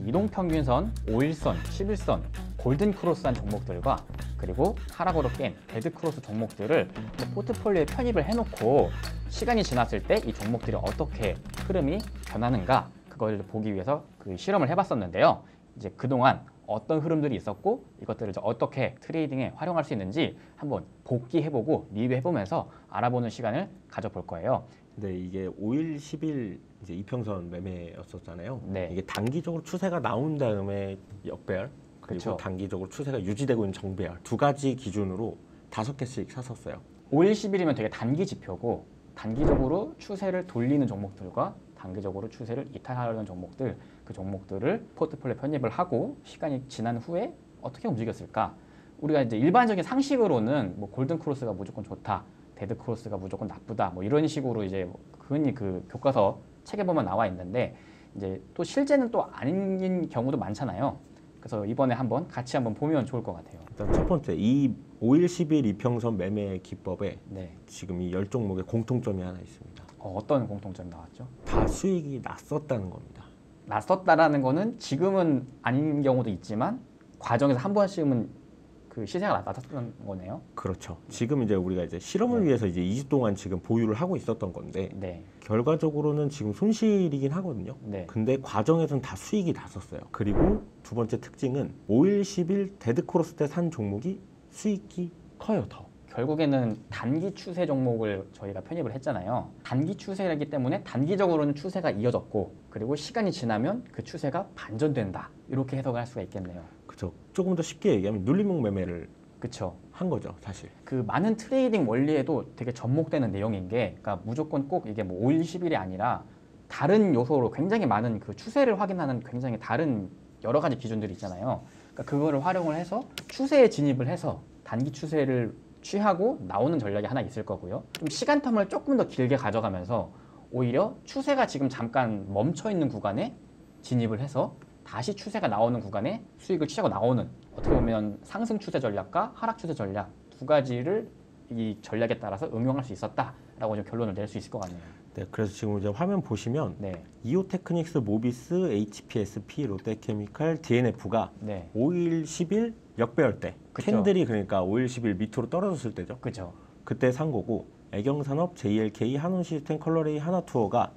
이동평균선, 5일선, 11선, 골든크로스한 종목들과 그리고 하락으로 깬 데드크로스 종목들을 포트폴리오에 편입을 해놓고 시간이 지났을 때 이 종목들이 어떻게 흐름이 변하는가 그걸 보기 위해서 그 실험을 해봤었는데요. 이제 그동안 어떤 흐름들이 있었고 이것들을 어떻게 트레이딩에 활용할 수 있는지 한번 복기해보고 리뷰해보면서 알아보는 시간을 가져볼 거예요. 네, 이게 5일, 10일 이제 이평선 매매였었잖아요. 네. 이게 단기적으로 추세가 나온 다음에 역배열, 그리고 그쵸. 단기적으로 추세가 유지되고 있는 정배열 두 가지 기준으로 5개씩 샀었어요. 5일, 10일이면 되게 단기 지표고 단기적으로 추세를 돌리는 종목들과 단기적으로 추세를 이탈하려는 종목들, 그 종목들을 포트폴리오에 편입을 하고 시간이 지난 후에 어떻게 움직였을까? 우리가 이제 일반적인 상식으로는 뭐 골든크로스가 무조건 좋다, 데드크로스가 무조건 나쁘다, 뭐 이런 식으로 이제 흔히 그 교과서 책에 보면 나와 있는데 이제 또 실제는 또 아닌 경우도 많잖아요. 그래서 이번에 한번 같이 한번 보면 좋을 것 같아요. 일단 첫 번째, 이 5일, 10일 이평선 매매 기법에 네. 지금 이 10종목의 공통점이 하나 있습니다. 어떤 공통점이 나왔죠? 다 수익이 났었다는 겁니다. 났었다라는 거는 지금은 아닌 경우도 있지만 과정에서 한 번씩은 그 시세가 낮았던 거네요. 그렇죠. 지금 이제 우리가 이제 실험을 네. 위해서 이제 2주 동안 지금 보유를 하고 있었던 건데 네. 결과적으로는 지금 손실이긴 하거든요. 네. 근데 과정에서는 다 수익이 났었어요. 그리고 두 번째 특징은 5일, 10일 데드크로스 때 산 종목이 수익이 커요, 더. 결국에는 단기 추세 종목을 저희가 편입을 했잖아요. 단기 추세이기 때문에 단기적으로는 추세가 이어졌고 그리고 시간이 지나면 그 추세가 반전된다. 이렇게 해석을 할 수가 있겠네요. 그렇죠. 조금 더 쉽게 얘기하면 눌림목 매매를 그렇죠. 한 거죠, 사실. 그 많은 트레이딩 원리에도 되게 접목되는 내용인 게, 그러니까 무조건 꼭 이게 뭐 5일, 10일이 아니라 다른 요소로 굉장히 많은 그 추세를 확인하는 굉장히 다른 여러 가지 기준들이 있잖아요. 그러니까 그거를 활용을 해서 추세에 진입을 해서 단기 추세를 취하고 나오는 전략이 하나 있을 거고요. 좀 시간텀을 조금 더 길게 가져가면서 오히려 추세가 지금 잠깐 멈춰 있는 구간에 진입을 해서 다시 추세가 나오는 구간에 수익을 취하고 나오는, 어떻게 보면 상승 추세 전략과 하락 추세 전략 두 가지를 이 전략에 따라서 응용할 수 있었다라고 좀 결론을 낼 수 있을 것 같네요. 네, 그래서 지금 이제 화면 보시면 네, 이오테크닉스, 모비스, HPSP, 롯데케미칼, DNF가 네, 5일, 10일 역배열 때 그쵸. 캔들이 그러니까 5일, 10일 밑으로 떨어졌을 때죠. 그렇죠. 그때 산 거고, 애경산업, JLK, 한온시스템, 컬러레이, 하나투어가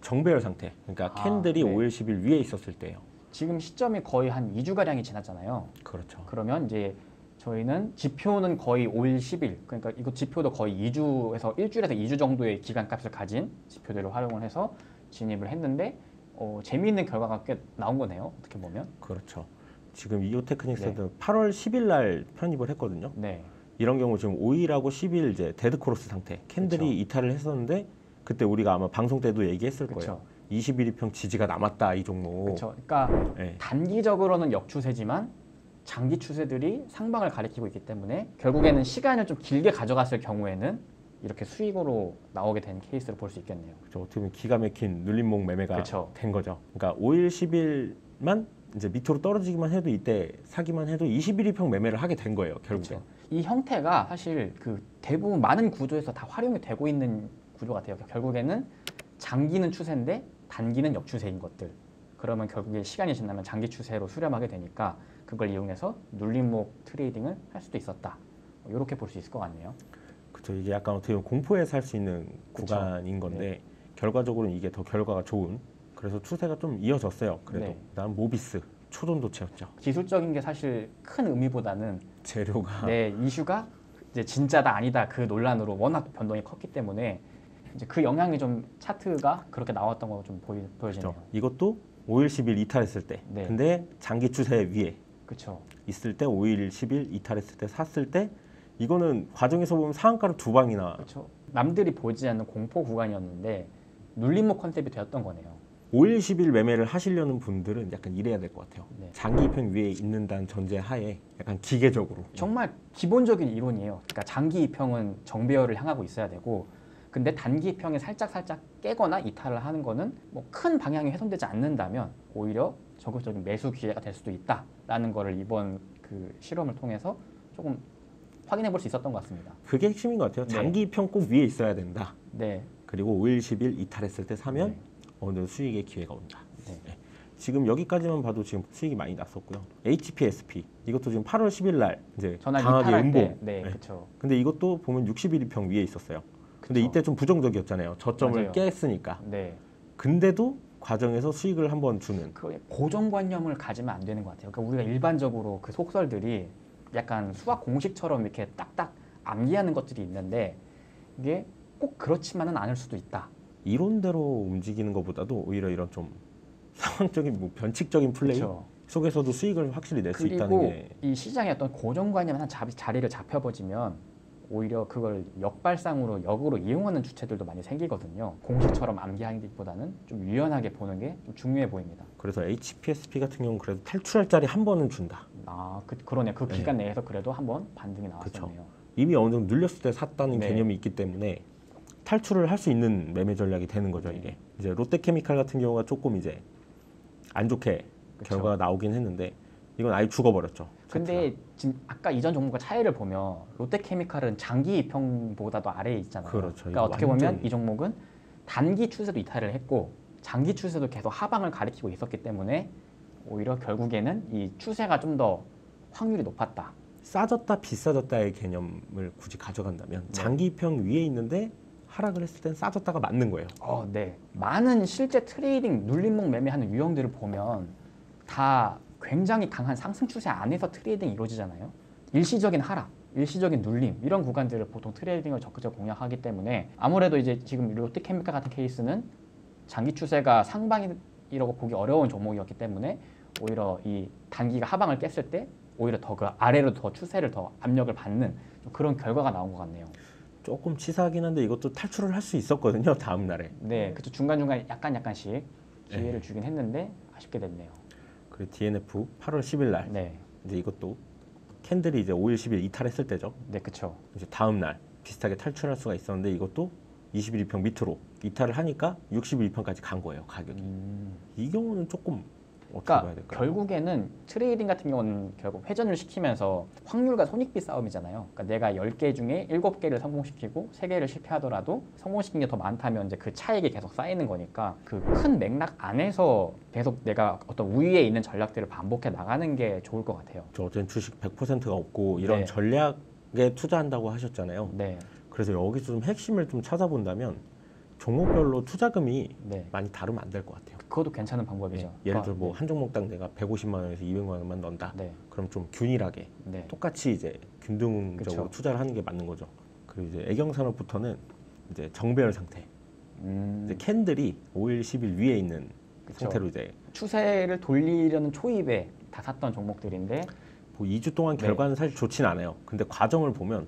정배열 상태. 그러니까 아, 캔들이 네. 5일, 10일 위에 있었을 때예요. 지금 시점이 거의 한 2주 가량이 지났잖아요. 그렇죠. 그러면 이제 저희는 지표는 거의 5일, 10일, 그러니까 이거 지표도 거의 2주에서 1주일에서 2주 정도의 기간값을 가진 지표들을 활용을 해서 진입을 했는데 재미있는 결과가 꽤 나온 거네요. 어떻게 보면. 그렇죠. 지금 이오테크닉스는 네. 8월 10일 날 편입을 했거든요. 네, 이런 경우 지금 5일하고 10일 이제 데드크로스 상태. 캔들이 그쵸. 이탈을 했었는데 그때 우리가 아마 방송 때도 얘기했을 그쵸. 거예요. 21일평 지지가 남았다 이 종목. 그렇죠. 그러니까 네. 단기적으로는 역추세지만 장기 추세들이 상방을 가리키고 있기 때문에 결국에는 시간을 좀 길게 가져갔을 경우에는 이렇게 수익으로 나오게 된 케이스를 볼 수 있겠네요. 그렇죠. 어떻게 보면 기가 막힌 눌림목 매매가 그쵸. 된 거죠. 그러니까 5일, 10일만 이제 밑으로 떨어지기만 해도 이때 사기만 해도 21일평 매매를 하게 된 거예요. 결국에. 그렇죠. 이 형태가 사실 그 대부분 많은 구조에서 다 활용이 되고 있는 구조 같아요. 결국에는 장기는 추세인데 단기는 역추세인 것들. 그러면 결국에 시간이 지나면 장기 추세로 수렴하게 되니까 그걸 이용해서 눌림목 트레이딩을 할 수도 있었다. 이렇게 볼 수 있을 것 같네요. 그렇죠. 이게 약간 어떻게 보면 공포에 살 수 있는 그쵸. 구간인 건데 네. 결과적으로는 이게 더 결과가 좋은. 그래서 추세가 좀 이어졌어요. 그래도 네. 그다음 모비스 초전도체였죠. 기술적인 게 사실 큰 의미보다는 재료가 네, 이슈가 이제 진짜다 아니다 그 논란으로 워낙 변동이 컸기 때문에 이제 그 영향이 좀 차트가 그렇게 나왔던 거 좀 보여지네요. 그렇죠. 이것도 5일, 10일 이탈했을 때. 네. 근데 장기 추세 위에 그렇죠. 있을 때 5일, 10일 이탈했을 때 샀을 때 이거는 과정에서 보면 상한가를 두 방이나 그렇죠. 남들이 보지 않는 공포 구간이었는데 눌림목 컨셉이 되었던 거네요. 5일, 10일 매매를 하시려는 분들은 약간 이래야 될 것 같아요. 네. 장기 입형 위에 있는다는 전제 하에 약간 기계적으로 정말 기본적인 이론이에요. 그러니까 장기 입형은 정배열을 향하고 있어야 되고, 근데 단기 입형이 살짝 깨거나 이탈을 하는 거는 뭐 큰 방향이 훼손되지 않는다면 오히려 적극적인 매수 기회가 될 수도 있다라는 거를 이번 그 실험을 통해서 조금 확인해 볼 수 있었던 것 같습니다. 그게 핵심인 것 같아요. 네. 장기 입형 꼭 위에 있어야 된다. 네, 그리고 5일, 10일 이탈했을 때 사면 네. 어느 정도 수익의 기회가 온다. 네. 네. 지금 여기까지만 봐도 지금 수익이 많이 났었고요. HPSP 이것도 지금 8월 10일 날 이제 전화 강하게 이탈할 음봉. 때, 네, 네. 그렇죠. 근데 이것도 보면 60일 이평 위에 있었어요. 근데 그쵸. 이때 좀 부정적이었잖아요. 저점을 맞아요. 깼으니까. 네, 근데도 과정에서 수익을 한번 주는. 그 고정관념을 가지면 안 되는 것 같아요. 그러니까 우리가 일반적으로 그 속설들이 약간 수학 공식처럼 이렇게 딱딱 암기하는 것들이 있는데 이게 꼭 그렇지만은 않을 수도 있다. 이론대로 움직이는 것보다도 오히려 이런 좀 상황적인 뭐 변칙적인 플레이 그렇죠. 속에서도 수익을 확실히 낼 수 있다는 그리고 게 이 시장의 어떤 고정관념 하나 자리를 잡혀버지면 오히려 그걸 역발상으로 역으로 이용하는 주체들도 많이 생기거든요. 공식처럼 암기하기보다는 좀 유연하게 보는 게 좀 중요해 보입니다. 그래서 HPSP 같은 경우는 그래도 탈출할 자리 한 번은 준다. 아, 그러네. 그 네. 기간 내에서 그래도 한번 반등이 나왔었네요. 그쵸. 이미 어느 정도 눌렸을 때 샀다는 네. 개념이 있기 때문에 탈출을 할 수 있는 매매 전략이 되는 거죠. 네. 이게 이제 롯데케미칼 같은 경우가 조금 이제 안 좋게 그쵸. 결과가 나오긴 했는데 이건 아예 죽어버렸죠. 근데 아까 이전 종목과 차이를 보면 롯데케미칼은 장기 입형보다도 아래에 있잖아요. 그렇죠. 그러니까 이거 어떻게 완전- 보면 이 종목은 단기 추세도 이탈을 했고 장기 추세도 계속 하방을 가리키고 있었기 때문에 오히려 결국에는 이 추세가 좀 더 확률이 높았다. 싸졌다 비싸졌다의 개념을 굳이 가져간다면 네. 장기 입형 위에 있는데 하락을 했을 땐 싸졌다가 맞는 거예요. 네. 많은 실제 트레이딩 눌림목 매매하는 유형들을 보면 다 굉장히 강한 상승 추세 안에서 트레이딩이 이루어지잖아요. 일시적인 하락, 일시적인 눌림 이런 구간들을 보통 트레이딩을 적극적으로 공략하기 때문에 아무래도 이제 지금 롯데케미칼 같은 케이스는 장기 추세가 상방이라고 보기 어려운 종목이었기 때문에 오히려 이 단기가 하방을 깼을 때 오히려 더 그 아래로 더 추세를 더 압력을 받는 좀 그런 결과가 나온 것 같네요. 조금 치사하긴 한데 이것도 탈출을 할 수 있었거든요. 다음 날에. 네, 그쵸. 중간중간 약간씩 기회를 주긴 했는데 아쉽게 됐네요. 그리고 DNF 8월 10일 날 네, 이제 이것도 캔들이 이제 5일, 10일 이탈했을 때죠. 네, 그쵸. 이제 다음 날 비슷하게 탈출할 수가 있었는데 이것도 21일평 밑으로 이탈을 하니까 61일평까지 간 거예요, 가격이. 이 경우는 조금 어떻게 봐야 그러니까 될까요? 결국에는 트레이딩 같은 경우는 결국 회전을 시키면서 확률과 손익비 싸움이잖아요. 그러니까 내가 10개 중에 7개를 성공시키고 3개를 실패하더라도 성공시킨 게 더 많다면 이제 그 차익이 계속 쌓이는 거니까 그 큰 맥락 안에서 계속 내가 어떤 우위에 있는 전략들을 반복해 나가는 게 좋을 것 같아요. 저 어제는 주식 100%가 없고 이런 네. 전략에 투자한다고 하셨잖아요. 네, 그래서 여기서 좀 핵심을 좀 찾아본다면 종목별로 투자금이 네. 많이 다르면 안 될 것 같아요. 그것도 괜찮은 방법이죠. 예를 들어 뭐 한 종목당 내가 150만 원에서 200만 원만 넣는다. 네, 그럼 좀 균일하게 네, 똑같이 이제 균등적으로 그쵸. 투자를 하는 게 맞는 거죠. 그리고 이제 애경산업부터는 이제 정배열 상태. 이제 캔들이 5일, 10일 위에 있는 그쵸. 상태로 이제 추세를 돌리려는 초입에 다 샀던 종목들인데 뭐 2주 동안 네. 결과는 사실 좋진 않아요. 근데 과정을 보면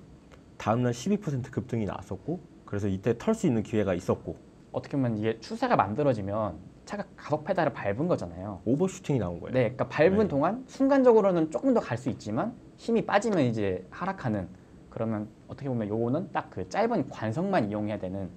다음날 12% 급등이 나왔었고 그래서 이때 털 수 있는 기회가 있었고 어떻게 보면 이게 추세가 만들어지면 차가 가속 페달을 밟은 거잖아요. 오버슈팅이 나온 거예요. 네, 그러니까 밟은 네. 동안 순간적으로는 조금 더 갈 수 있지만 힘이 빠지면 이제 하락하는 그러면 어떻게 보면 요거는 딱 그 짧은 관성만 이용해야 되는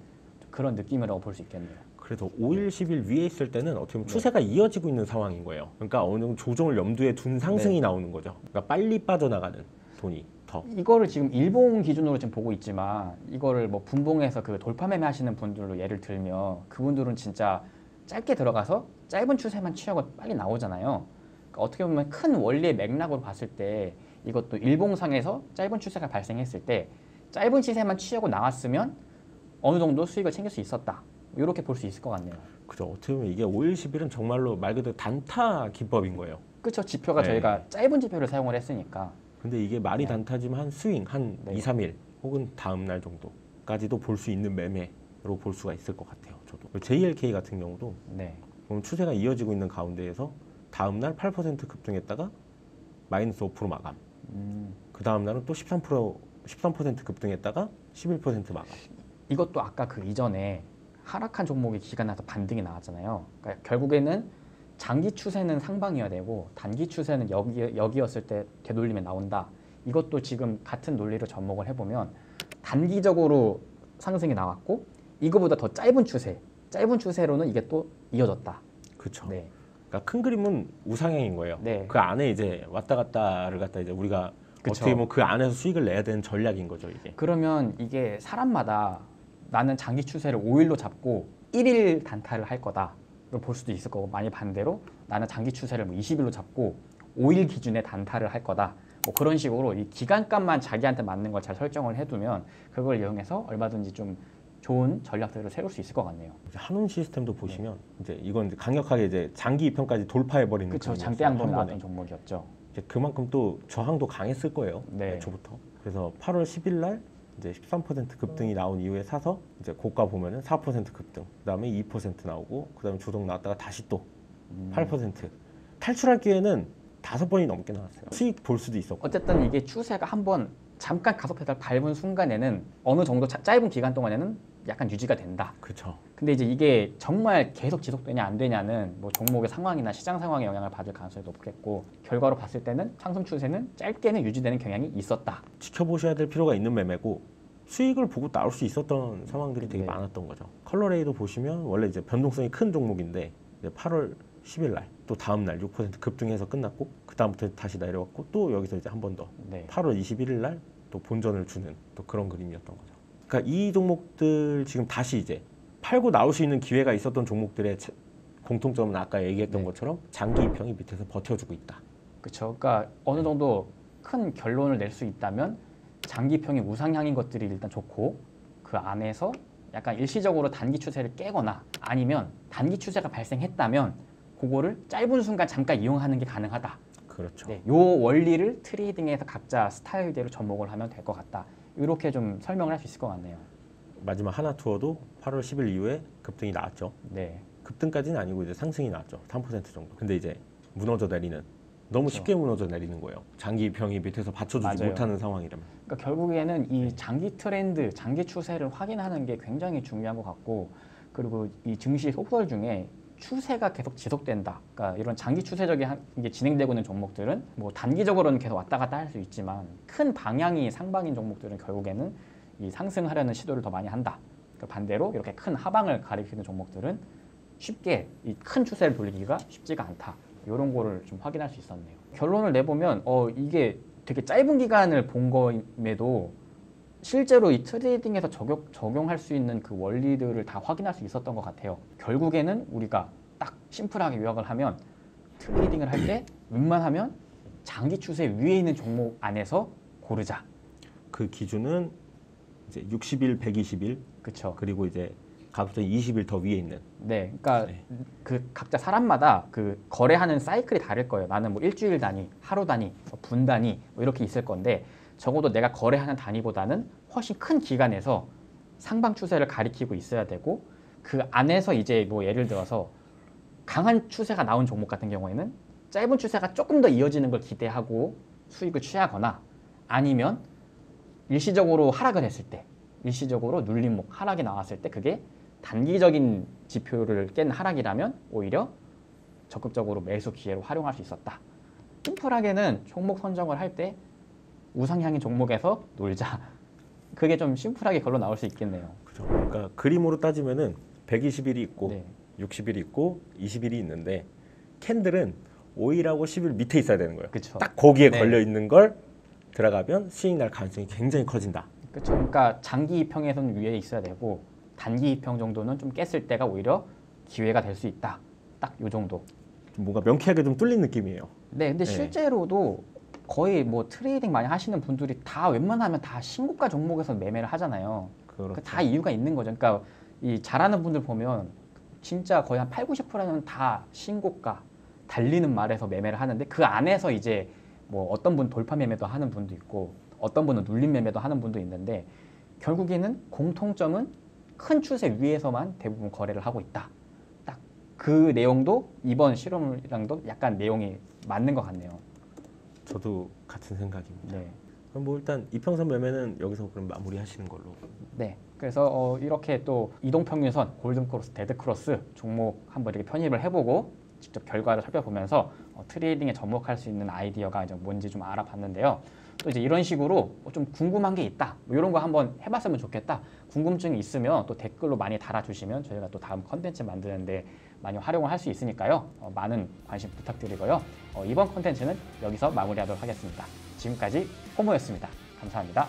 그런 느낌이라고 볼 수 있겠네요. 그래서 5일, 10일 위에 있을 때는 어떻게 보면 네. 추세가 이어지고 있는 상황인 거예요. 그러니까 어느 정도 조정을 염두에 둔 상승이 네. 나오는 거죠. 그러니까 빨리 빠져나가는 돈이 더. 이거를 지금 일봉 기준으로 지금 보고 있지만 이거를 뭐 분봉에서 그 돌파 매매 하시는 분들로 예를 들면 그분들은 진짜 짧게 들어가서 짧은 추세만 취하고 빨리 나오잖아요. 그러니까 어떻게 보면 큰 원리의 맥락으로 봤을 때 이것도 일봉상에서 짧은 추세가 발생했을 때 짧은 시세만 취하고 나왔으면 어느 정도 수익을 챙길 수 있었다. 이렇게 볼 수 있을 것 같네요. 그죠. 어떻게 보면 이게 5일, 10일은 정말로 말 그대로 단타 기법인 거예요. 그렇죠. 지표가 네. 저희가 짧은 지표를 사용을 했으니까. 근데 이게 말이 네. 단타지만 한 스윙 한 네. 2, 3일 혹은 다음 날 정도까지도 볼 수 있는 매매로 볼 수가 있을 것 같아요. 저도. JLK 같은 경우도 네. 그럼 추세가 이어지고 있는 가운데에서 다음 날 8% 급등했다가 마이너스 5% 마감. 그 다음 날은 또 13% 급등했다가 11% 마감. 이것도 아까 그 이전에 하락한 종목이 기간 나서 반등이 나왔잖아요. 그러니까 결국에는 장기 추세는 상방이어야 되고 단기 추세는 여기였을 때 되돌리면 나온다. 이것도 지금 같은 논리로 접목을 해보면 단기적으로 상승이 나왔고 이거보다 더 짧은 추세로는 이게 또 이어졌다. 그렇죠. 네. 그러니까 큰 그림은 우상향인 거예요. 네. 그 안에 이제 왔다 갔다를 갖다 이제 우리가 그쵸. 어떻게 보면 그 안에서 수익을 내야 되는 전략인 거죠, 이게. 그러면 이게 사람마다 나는 장기 추세를 5일로 잡고 1일 단타를 할 거다로 볼 수도 있을 거고 많이 반대로 나는 장기 추세를 뭐 20일로 잡고 5일 기준에 단타를 할 거다. 뭐 그런 식으로 이 기간값만 자기한테 맞는 걸 잘 설정을 해두면 그걸 이용해서 얼마든지 좀 좋은 전략들을 세울 수 있을 것 같네요. 이제 한운 시스템도 보시면 이제 이건 이제 강력하게 이제 장기 입형까지 돌파해 버리는 그렇죠. 그림이었어요, 장대양봉이 한 번에. 나왔던 종목이었죠. 이제 그만큼 또 저항도 강했을 거예요. 네. 애초부터. 그래서 8월 10일 날 이제 13% 급등이 나온 이후에 사서 이제 고가 보면은 4% 급등. 그다음에 2% 나오고 그다음에 조정 나왔다가 다시 또 8%. 탈출할 기회는 5번이 넘게 나왔어요. 수익 볼 수도 있었고. 어쨌든 이게 추세가 한번 잠깐 가속 페달 밟은 순간에는 어느 정도 짧은 기간 동안에는 약간 유지가 된다. 그렇죠. 근데 이제 이게 정말 계속 지속되냐 안 되냐는 뭐 종목의 상황이나 시장 상황에 영향을 받을 가능성이 높겠고 결과로 봤을 때는 상승 추세는 짧게는 유지되는 경향이 있었다. 지켜보셔야 될 필요가 있는 매매고 수익을 보고 나올 수 있었던 상황들이 되게 네. 많았던 거죠. 컬러레이도 보시면 원래 이제 변동성이 큰 종목인데 이제 8월 10일 날 또 다음 날 6% 급등해서 끝났고 그 다음부터 다시 내려왔고 또 여기서 이제 한 번 더 네. 8월 21일 날 또 본전을 주는 또 그런 그림이었던 거죠. 그러니까 이 종목들 지금 다시 이제 팔고 나올 수 있는 기회가 있었던 종목들의 공통점은 아까 얘기했던 네. 것처럼 장기 입형이 밑에서 버텨주고 있다. 그렇죠. 그러니까 어느 정도 큰 결론을 낼 수 있다면 장기평이 우상향인 것들이 일단 좋고 그 안에서 약간 일시적으로 단기 추세를 깨거나 아니면 단기 추세가 발생했다면 그거를 짧은 순간 잠깐 이용하는 게 가능하다. 그렇죠. 네, 요 원리를 트레이딩에서 각자 스타일대로 접목을 하면 될 것 같다. 이렇게 좀 설명을 할 수 있을 것 같네요. 마지막 하나투어도 8월 10일 이후에 급등이 나왔죠. 네, 급등까지는 아니고 이제 상승이 나왔죠. 3% 정도. 근데 이제 무너져 내리는 너무 그렇죠. 쉽게 무너져 내리는 거예요. 장기 평이 밑에서 받쳐주지 맞아요. 못하는 상황이라면. 그러니까 결국에는 이 장기 트렌드, 장기 추세를 확인하는 게 굉장히 중요한 것 같고, 그리고 이 증시 소설 중에 추세가 계속 지속된다. 그러니까 이런 장기 추세적인 게 진행되고 있는 종목들은 뭐 단기적으로는 계속 왔다 갔다 할 수 있지만 큰 방향이 상방인 종목들은 결국에는 이 상승하려는 시도를 더 많이 한다. 그러니까 반대로 이렇게 큰 하방을 가리키는 종목들은 쉽게 이 큰 추세를 돌리기가 쉽지가 않다. 이런 거를 좀 확인할 수 있었네요. 결론을 내보면 이게 되게 짧은 기간을 본 거임에도 실제로 이 트레이딩에서 적용할 수 있는 그 원리들을 다 확인할 수 있었던 것 같아요. 결국에는 우리가 딱 심플하게 요약을 하면 트레이딩을 할 때 웬만하면 장기 추세 위에 있는 종목 안에서 고르자. 그 기준은 이제 60일, 120일 그렇죠. 그리고 이제 가급적 20일 더 위에 있는. 네, 그러니까 네. 그 각자 사람마다 그 거래하는 사이클이 다를 거예요. 나는 뭐 일주일 단위, 하루 단위, 분 단위 뭐 이렇게 있을 건데 적어도 내가 거래하는 단위보다는 훨씬 큰 기간에서 상방 추세를 가리키고 있어야 되고 그 안에서 이제 뭐 예를 들어서 강한 추세가 나온 종목 같은 경우에는 짧은 추세가 조금 더 이어지는 걸 기대하고 수익을 취하거나 아니면 일시적으로 하락을 했을 때 일시적으로 눌림목 하락이 나왔을 때 그게 단기적인 지표를 깬 하락이라면 오히려 적극적으로 매수 기회로 활용할 수 있었다. 심플하게는 종목 선정을 할 때 우상향인 종목에서 놀자. 그게 좀 심플하게 결론 나올 수 있겠네요. 그죠. 그러니까 그림으로 따지면은 120일이 있고 네. 60일이 있고 20일이 있는데 캔들은 5일하고 10일 밑에 있어야 되는 거예요. 그쵸. 딱 거기에 네. 걸려 있는 걸 들어가면 수익 날 가능성이 굉장히 커진다. 그렇죠. 그러니까 장기 이평에서는 위에 있어야 되고 단기 이평 정도는 좀 깼을 때가 오히려 기회가 될 수 있다. 딱 요 정도. 좀 뭔가 명쾌하게 좀 뚫린 느낌이에요. 네, 근데 네. 실제로도 거의 뭐 트레이딩 많이 하시는 분들이 다 웬만하면 다 신고가 종목에서 매매를 하잖아요. 그렇죠. 다 이유가 있는 거죠. 그러니까 이 잘하는 분들 보면 진짜 거의 한 8, 90%는 다 신고가 달리는 말에서 매매를 하는데 그 안에서 이제 뭐 어떤 분 돌파 매매도 하는 분도 있고 어떤 분은 눌림 매매도 하는 분도 있는데 결국에는 공통점은 큰 추세 위에서만 대부분 거래를 하고 있다. 딱 그 내용도 이번 실험이랑도 약간 내용이 맞는 것 같네요. 저도 같은 생각입니다. 네. 그럼 뭐 일단 이평선 매매는 여기서 그럼 마무리하시는 걸로. 네. 그래서 이렇게 또 이동평균선, 골든크로스, 데드크로스 종목 한번 이렇게 편입을 해보고 직접 결과를 살펴보면서 트레이딩에 접목할 수 있는 아이디어가 이제 뭔지 좀 알아봤는데요. 또 이제 이런 식으로 좀 궁금한 게 있다. 뭐 이런 거 한번 해봤으면 좋겠다. 궁금증이 있으면 또 댓글로 많이 달아주시면 저희가 또 다음 컨텐츠 만드는데 많이 활용을 할 수 있으니까요. 많은 관심 부탁드리고요. 이번 컨텐츠는 여기서 마무리하도록 하겠습니다. 지금까지 호모였습니다. 감사합니다.